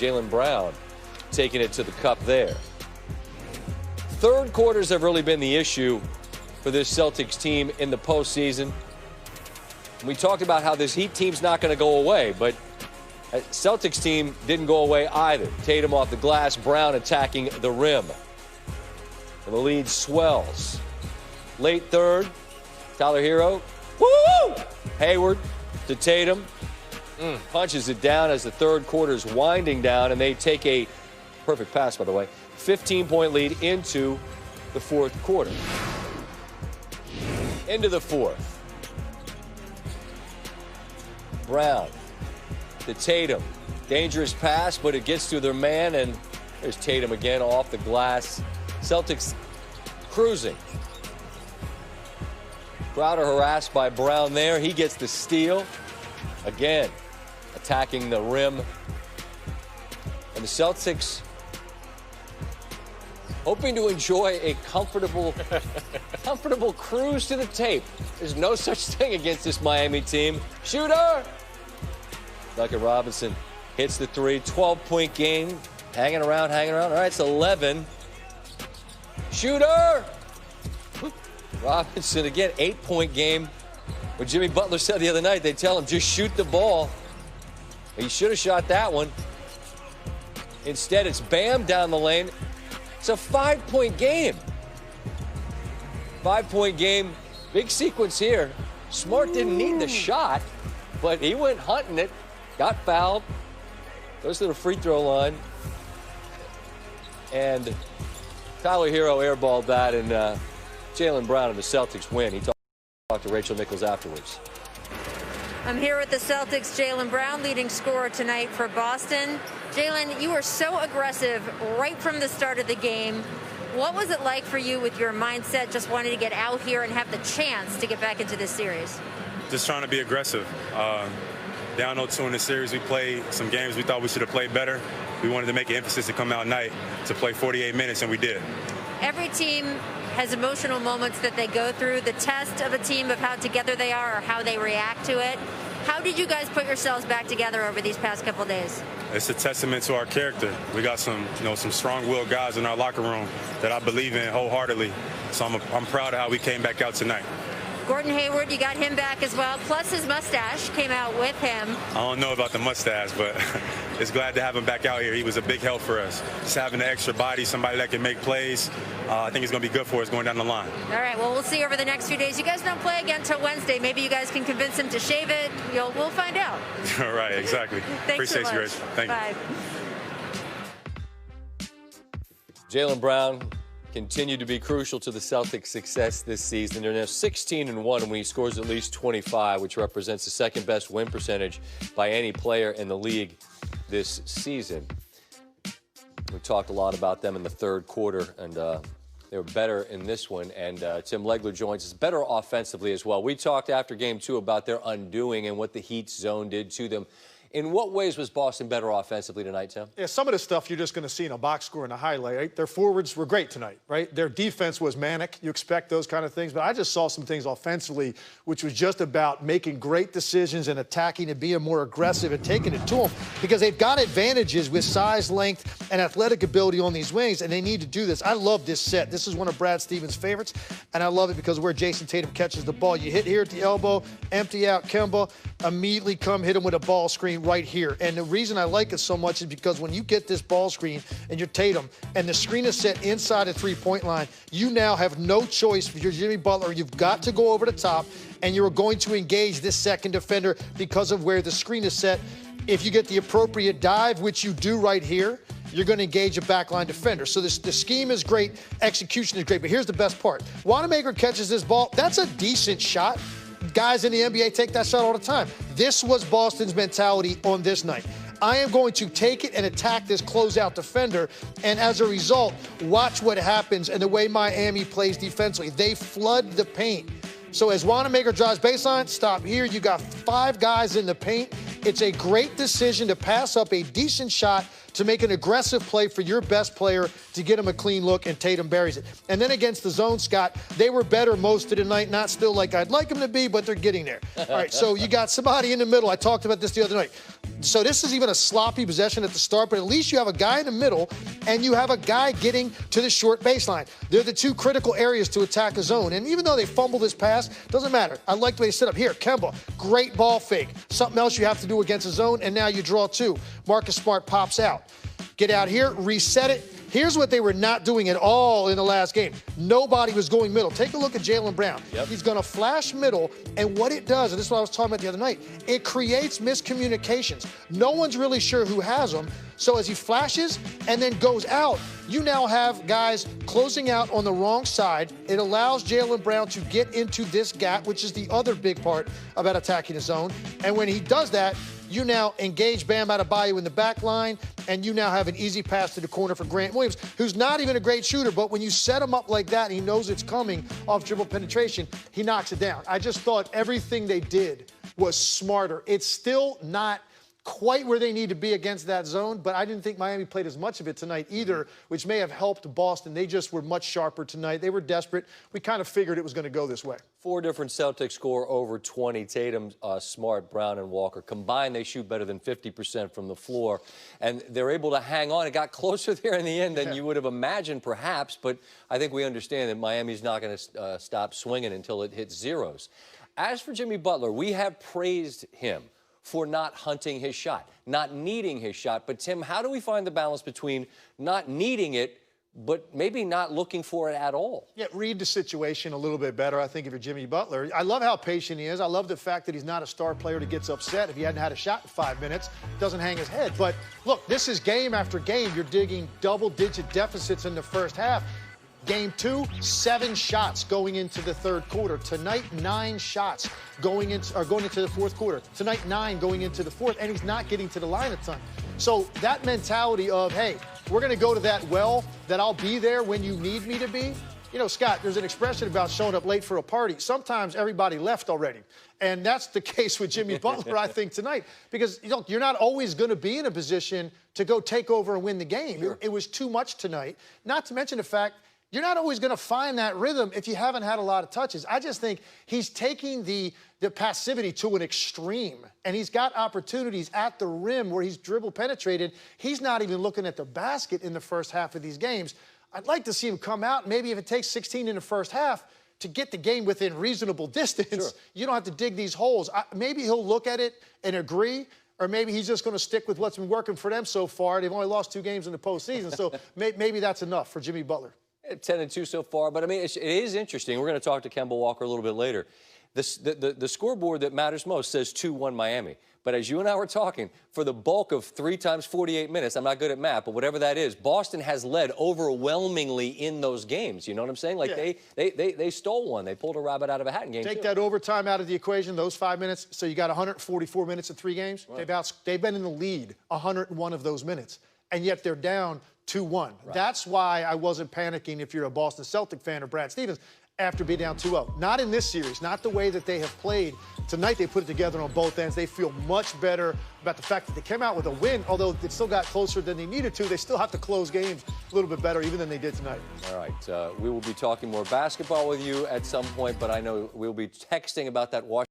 Jaylen Brown taking it to the cup there. Third quarters have really been the issue for this Celtics team in the postseason. We talked about how this Heat team's not going to go away, but Celtics team didn't go away either. Tatum off the glass, Brown attacking the rim. And the lead swells. Late third, Tyler Hero, woo! Hayward to Tatum. Punches it down as the third quarter is winding down, and they take a perfect pass, by the way, 15-point lead into the fourth quarter. Into the fourth. Brown to Tatum. Dangerous pass, but it gets to their man, and there's Tatum again off the glass. Celtics cruising. Crowder harassed by Brown there. He gets the steal. Again, attacking the rim. And the Celtics hoping to enjoy a comfortable cruise to the tape. There's no such thing against this Miami team. Shooter! Duncan Robinson hits the three. 12-point game. Hanging around. All right, it's 11. Shooter! Robinson again, 8-point game. What Jimmy Butler said the other night, they tell him, just shoot the ball. He should have shot that one. Instead, it's Bam down the lane. It's a 5-point game. 5-point game. Big sequence here. Smart didn't need the shot, but he went hunting it. Got fouled. Goes to the free throw line. And Tyler Hero airballed that, and Jaylen Brown and the Celtics win. He talked to Rachel Nichols afterwards. I'm here with the Celtics. Jaylen Brown, leading scorer tonight for Boston. Jaylen, you were so aggressive right from the start of the game. What was it like for you with your mindset, just wanting to get out here and have the chance to get back into this series? Just trying to be aggressive. Down 0-2 in the series, we played some games we thought we should have played better. We wanted to make an emphasis to come out night to play 48 minutes, and we did. Every team has emotional moments that they go through, the test of a team of how together they are or how they react to it. How did you guys put yourselves back together over these past couple days? It's a testament to our character. We got some strong-willed guys in our locker room that I believe in wholeheartedly. So I'm proud of how we came back out tonight. Gordon Hayward, you got him back as well, plus his mustache came out with him. I don't know about the mustache, but it's glad to have him back out here. He was a big help for us. Just having an extra body, somebody that can make plays, I think it's going to be good for us going down the line. All right, well, we'll see over the next few days. You guys don't play again until Wednesday. Maybe you guys can convince him to shave it. We'll find out. All right, exactly. Thanks Appreciate so much. you, Rachel. Thank Bye. you. Jaylen Brown continued to be crucial to the Celtics' success this season. They're now 16-1 when he scores at least 25, which represents the second-best win percentage by any player in the league this season. We talked a lot about them in the third quarter, and they were better in this one. And Tim Legler joins us, better offensively as well. We talked after Game 2 about their undoing and what the Heat's zone did to them. In what ways was Boston better offensively tonight, Tim? Yeah, some of the stuff you're just going to see in a box score and a highlight. Right? Their forwards were great tonight, right? Their defense was manic. You expect those kind of things. But I just saw some things offensively, which was just about making great decisions and attacking and being more aggressive and taking it to them, because they've got advantages with size, length, and athletic ability on these wings, and they need to do this. I love this set. This is one of Brad Stevens' favorites, and I love it because where Jason Tatum catches the ball. You hit here at the elbow, empty out Kemba, immediately come hit him with a ball screen right here. And the reason I like it so much is because when you get this ball screen and you're Tatum and the screen is set inside the three-point line, you now have no choice. If you're Jimmy Butler, you've got to go over the top, and you're going to engage this second defender because of where the screen is set. If you get the appropriate dive, which you do right here, you're going to engage a backline defender. So the scheme is great, execution is great, but here's the best part. Wanamaker catches this ball. That's a decent shot. Guys in the NBA take that shot all the time. This was Boston's mentality on this night. I am going to take it and attack this closeout defender, and as a result, watch what happens and the way Miami plays defensively. They flood the paint. So as Wanamaker drives baseline, stop here. You got 5 guys in the paint. It's a great decision to pass up a decent shot to make an aggressive play for your best player to get him a clean look, and Tatum buries it. And then against the zone, Scott, they were better most of the night, not still like I'd like them to be, but they're getting there. All right, so you got somebody in the middle. I talked about this the other night. So this is even a sloppy possession at the start, but at least you have a guy in the middle and you have a guy getting to the short baseline. They're the two critical areas to attack a zone. And even though they fumbled this pass, doesn't matter. I like the way they set up. Here, Kemba, great ball fake. Something else you have to do against a zone, and now you draw two. Marcus Smart pops out. Get out here, reset it. Here's what they were not doing at all in the last game. Nobody was going middle. Take a look at Jaylen Brown. Yep. He's going to flash middle, and what it does, and this is what I was talking about the other night, it creates miscommunications. No one's really sure who has them, so as he flashes and then goes out, you now have guys closing out on the wrong side. It allows Jaylen Brown to get into this gap, which is the other big part about attacking the zone, and when he does that, you now engage Bam Adebayo in the back line, and you now have an easy pass to the corner for Grant Williams, who's not even a great shooter, but when you set him up like that and he knows it's coming off dribble penetration, he knocks it down. I just thought everything they did was smarter. It's still not quite where they need to be against that zone, but I didn't think Miami played as much of it tonight either, which may have helped Boston. They just were much sharper tonight. They were desperate. We kind of figured it was going to go this way. 4 different Celtics score over 20. Tatum, Smart, Brown, and Walker. Combined, they shoot better than 50% from the floor, and they're able to hang on. It got closer there in the end than you would have imagined, perhaps, but I think we understand that Miami's not going to stop swinging until it hits zeros. As for Jimmy Butler, we have praised him for not hunting his shot, not needing his shot. But, Tim, how do we find the balance between not needing it but maybe not looking for it at all? Yeah, read the situation a little bit better, I think, if you're Jimmy Butler. I love how patient he is. I love the fact that he's not a star player that gets upset if he hadn't had a shot in 5 minutes, doesn't hang his head. But, look, this is game after game. You're digging double-digit deficits in the first half. Game 2, 7 shots going into the third quarter. Tonight, 9 shots going into the fourth quarter. Tonight, 9 going into the fourth, and he's not getting to the line a ton. So that mentality of, hey, we're going to go to that well, that I'll be there when you need me to be. You know, Scott, there's an expression about showing up late for a party. Sometimes everybody left already. And that's the case with Jimmy Butler, I think, tonight. Because, you know, you're not always going to be in a position to go take over and win the game. Sure. It was too much tonight. Not to mention the fact you're not always going to find that rhythm if you haven't had a lot of touches. I just think he's taking the passivity to an extreme, and he's got opportunities at the rim where he's dribble penetrated. He's not even looking at the basket in the first half of these games. I'd like to see him come out, maybe if it takes 16 in the first half, to get the game within reasonable distance. Sure. You don't have to dig these holes. Maybe he'll look at it and agree, or maybe he's just going to stick with what's been working for them so far. They've only lost 2 games in the postseason, so maybe that's enough for Jimmy Butler. 10-2 so far, but I mean, it is interesting. We're going to talk to Kemba Walker a little bit later. The scoreboard that matters most says 2-1 Miami. But as you and I were talking, for the bulk of 3 times 48 minutes, I'm not good at math, but whatever that is, Boston has led overwhelmingly in those games. You know what I'm saying? Like, yeah. they stole one. They pulled a rabbit out of a hat in game 2. Take that overtime out of the equation, those 5 minutes, so you got 144 minutes in 3 games. Right. They've been in the lead 101 of those minutes, and yet they're down 2-1. Right. That's why I wasn't panicking if you're a Boston Celtic fan or Brad Stevens after being down 2-0. Not in this series, not the way that they have played. Tonight they put it together on both ends. They feel much better about the fact that they came out with a win, although it still got closer than they needed to. They still have to close games a little bit better even than they did tonight. All right, we will be talking more basketball with you at some point, but I know we'll be texting about that Washington